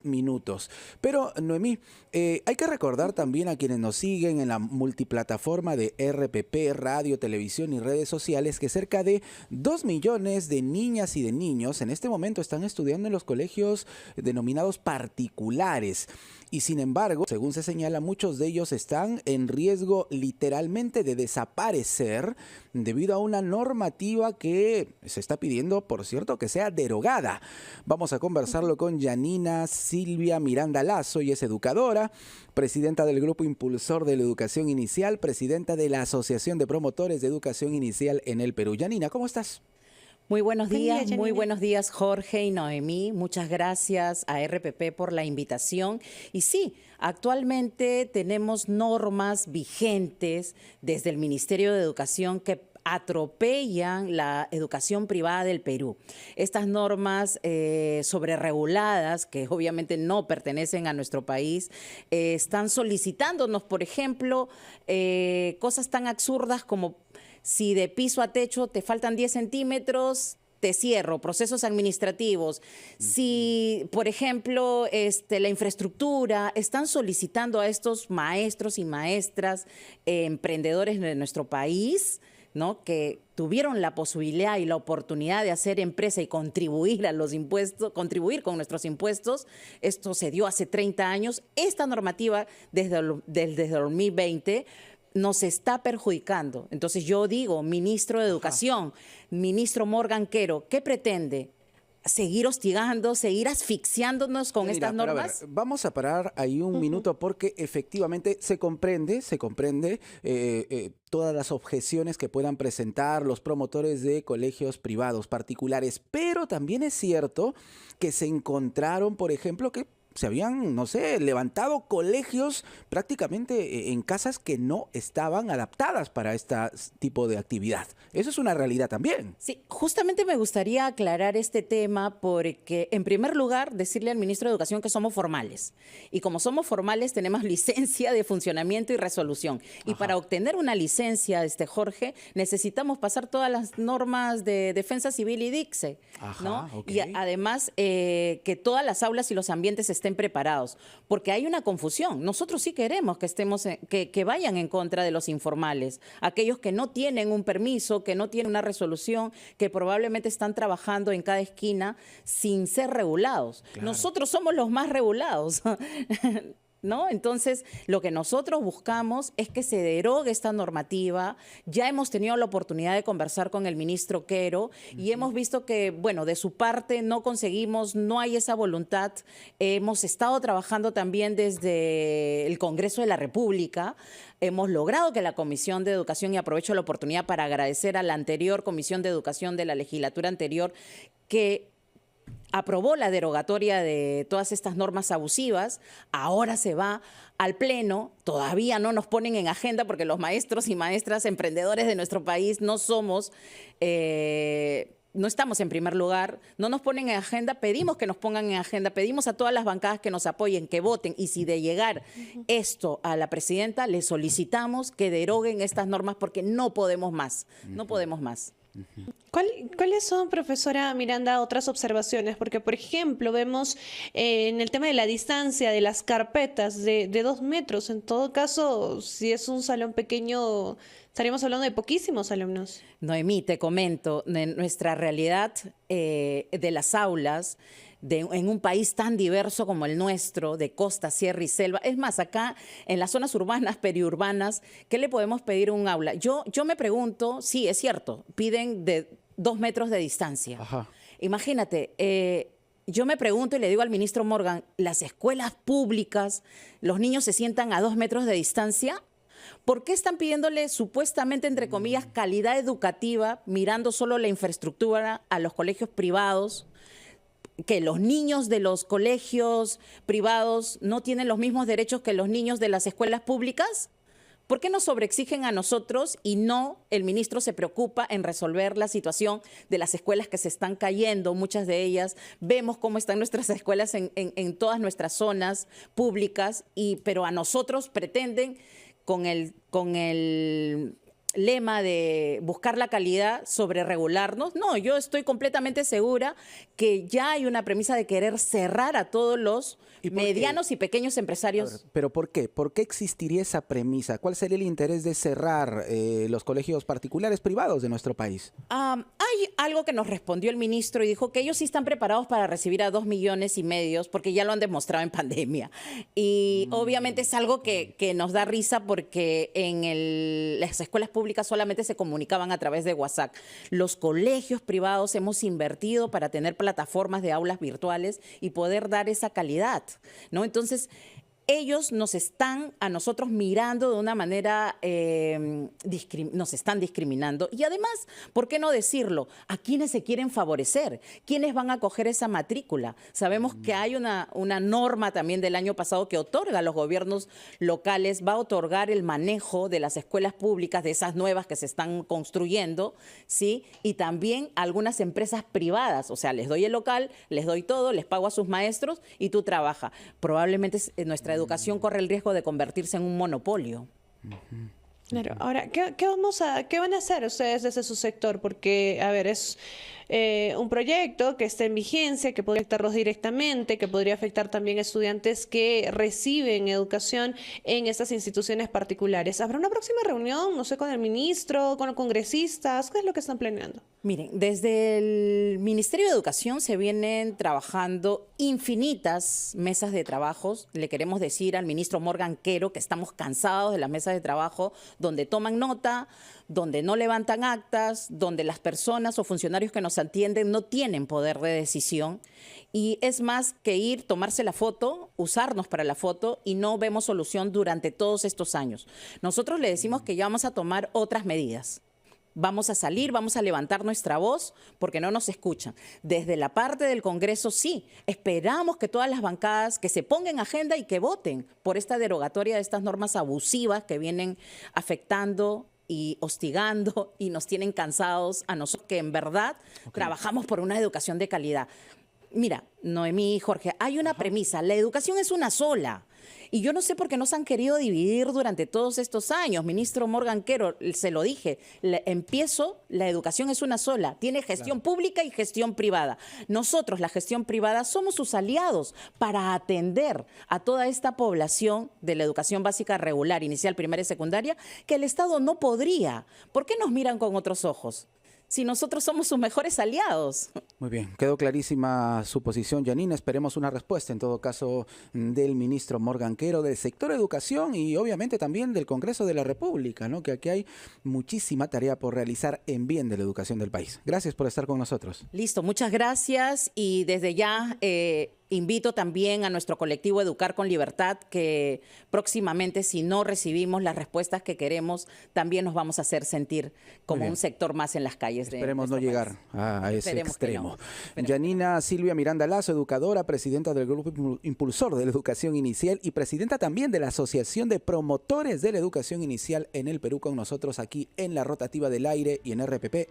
minutos. Pero, Noemí, hay que recordar también a quienes nos siguen en la multiplataforma de RPP, radio, televisión y redes sociales, que cerca de 2 millones de niñas y de niños en este momento están estudiando en los colegios denominados particulares. Y sin embargo, según se señala, muchos de ellos están en riesgo literalmente de desaparecer debido a una normativa que se está pidiendo, por cierto, que sea derogada. Vamos a conversarlo con Yanina Silvia Miranda Lazo, y es educadora, presidenta del Grupo Impulsor de la Educación Inicial, presidenta de la Asociación de Promotores de Educación Inicial en el Perú. Yanina, ¿cómo estás? Muy buenos Buen día, días, muy Janine. buenos días Jorge y Noemí. Muchas gracias a RPP por la invitación. Y sí, actualmente tenemos normas vigentes desde el Ministerio de Educación que atropellan la educación privada del Perú. Estas normas sobrereguladas, que obviamente no pertenecen a nuestro país, están solicitándonos, por ejemplo, cosas tan absurdas como si de piso a techo te faltan 10 centímetros, te cierro, procesos administrativos. Si, por ejemplo, la infraestructura, están solicitando a estos maestros y maestras, emprendedores de nuestro país, ¿no?, que tuvieron la posibilidad y la oportunidad de hacer empresa y contribuir a los impuestos, contribuir con nuestros impuestos. Esto se dio hace 30 años. Esta normativa desde 2020 nos está perjudicando. Entonces yo digo, ministro de Educación, ministro Morgan Quero, ¿qué pretende? ¿Seguir hostigando, seguir asfixiándonos con Yanina, estas pero a ver, normas? vamos a parar ahí un minuto porque efectivamente se comprende todas las objeciones que puedan presentar los promotores de colegios privados particulares, pero también es cierto que se encontraron, por ejemplo, que se habían, no sé, levantado colegios prácticamente en casas que no estaban adaptadas para este tipo de actividad. Eso es una realidad también. Sí, justamente me gustaría aclarar este tema porque, en primer lugar, decirle al ministro de Educación que somos formales. Y como somos formales, tenemos licencia de funcionamiento y resolución. Y para obtener una licencia, Jorge, necesitamos pasar todas las normas de defensa civil y DICSE, ¿no? Ajá, ok. Y además, que todas las aulas y los ambientes estén preparados, porque hay una confusión. Nosotros sí queremos que que vayan en contra de los informales, aquellos que no tienen un permiso, que no tienen una resolución, que probablemente están trabajando en cada esquina sin ser regulados. Claro. Nosotros somos los más regulados. ¿No? Entonces, lo que nosotros buscamos es que se derogue esta normativa. Ya hemos tenido la oportunidad de conversar con el ministro Quero y hemos visto que, bueno, de su parte no conseguimos, no hay esa voluntad. Hemos estado trabajando también desde el Congreso de la República. Hemos logrado que la Comisión de Educación, y aprovecho la oportunidad para agradecer a la anterior Comisión de Educación de la legislatura anterior, que aprobó la derogatoria de todas estas normas abusivas. Ahora se va al Pleno. Todavía no nos ponen en agenda porque los maestros y maestras emprendedores de nuestro país no somos, no estamos en primer lugar, no nos ponen en agenda. Pedimos que nos pongan en agenda, pedimos a todas las bancadas que nos apoyen, que voten, y si de llegar esto a la presidenta, le solicitamos que deroguen estas normas porque no podemos más, no podemos más. ¿Cuáles son, profesora Miranda, otras observaciones? Porque, por ejemplo, vemos en el tema de la distancia de las carpetas de 2 metros. En todo caso, si es un salón pequeño, estaríamos hablando de poquísimos alumnos. Noemí, te comento, nuestra realidad de las aulas en un país tan diverso como el nuestro, de costa, sierra y selva. Es más, acá en las zonas urbanas, periurbanas, ¿qué le podemos pedir a un aula? Yo me pregunto, sí, es cierto, piden de 2 metros de distancia. Ajá. Imagínate, yo me pregunto y le digo al ministro Morgan, ¿las escuelas públicas, los niños se sientan a 2 metros de distancia? ¿Por qué están pidiéndole supuestamente, entre comillas, calidad educativa, mirando solo la infraestructura a los colegios privados? Que los niños de los colegios privados no tienen los mismos derechos que los niños de las escuelas públicas. ¿Por qué nos sobreexigen a nosotros y no el ministro se preocupa en resolver la situación de las escuelas que se están cayendo, muchas de ellas? Vemos cómo están nuestras escuelas en todas nuestras zonas públicas, pero a nosotros pretenden con el lema de buscar la calidad sobre regularnos. No, yo estoy completamente segura que ya hay una premisa de querer cerrar a todos los ¿Y por qué? medianos y pequeños empresarios. Pero ¿por qué? ¿Por qué existiría esa premisa? ¿Cuál sería el interés de cerrar los colegios particulares privados de nuestro país? Hay algo que nos respondió el ministro y dijo que ellos sí están preparados para recibir a 2,5 millones porque ya lo han demostrado en pandemia. Y obviamente es algo que nos da risa porque en las escuelas públicas solamente se comunicaban a través de WhatsApp. Los colegios privados hemos invertido para tener plataformas de aulas virtuales y poder dar esa calidad, ¿no? Entonces, ellos nos están a nosotros mirando de una manera, nos están discriminando. Y además, ¿por qué no decirlo? ¿A quiénes se quieren favorecer? ¿Quiénes van a coger esa matrícula? Sabemos que hay una norma también del año pasado que otorga a los gobiernos locales, va a otorgar el manejo de las escuelas públicas, de esas nuevas que se están construyendo, ¿sí? Y también a algunas empresas privadas. O sea, les doy el local, les doy todo, les pago a sus maestros y tú trabajas. Probablemente nuestra educación corre el riesgo de convertirse en un monopolio. Claro. Ahora, ¿qué van a hacer ustedes desde su sector? Porque, a ver, es un proyecto que está en vigencia, que podría afectarlos directamente, que podría afectar también a estudiantes que reciben educación en estas instituciones particulares. ¿Habrá una próxima reunión, no sé, con el ministro, con los congresistas? ¿Qué es lo que están planeando? Miren, desde el Ministerio de Educación se vienen trabajando infinitas mesas de trabajos. Le queremos decir al ministro Morgan Quero que estamos cansados de las mesas de trabajo donde toman nota, donde no levantan actas, donde las personas o funcionarios que nos atienden no tienen poder de decisión. Y es más que ir, tomarse la foto, usarnos para la foto y no vemos solución durante todos estos años. Nosotros le decimos que ya vamos a tomar otras medidas. Vamos a salir, vamos a levantar nuestra voz porque no nos escuchan. Desde la parte del Congreso sí, esperamos que todas las bancadas que se pongan en agenda y que voten por esta derogatoria de estas normas abusivas que vienen afectando y hostigando y nos tienen cansados a nosotros que en verdad trabajamos por una educación de calidad. Mira, Noemí y Jorge, hay una premisa, la educación es una sola. Y yo no sé por qué nos han querido dividir durante todos estos años. Ministro Morgan Quero, se lo dije, la educación es una sola. Tiene gestión pública y gestión privada. Nosotros, la gestión privada, somos sus aliados para atender a toda esta población de la educación básica regular, inicial, primaria y secundaria, que el Estado no podría. ¿Por qué nos miran con otros ojos? Si nosotros somos sus mejores aliados. Muy bien, quedó clarísima su posición, Yanina. Esperemos una respuesta, en todo caso, del ministro Morgan Quero, del sector educación y obviamente también del Congreso de la República, ¿no? Que aquí hay muchísima tarea por realizar en bien de la educación del país. Gracias por estar con nosotros. Listo, muchas gracias y desde ya invito también a nuestro colectivo Educar con Libertad que próximamente, si no recibimos las respuestas que queremos, también nos vamos a hacer sentir como un sector más en las calles. Esperemos no llegar a ese Esperemos extremo. que no. Yanina Silvia Miranda Lazo, educadora, presidenta del Grupo Impulsor de la Educación Inicial y presidenta también de la Asociación de Promotores de la Educación Inicial en el Perú, con nosotros aquí en La Rotativa del Aire y en RPP.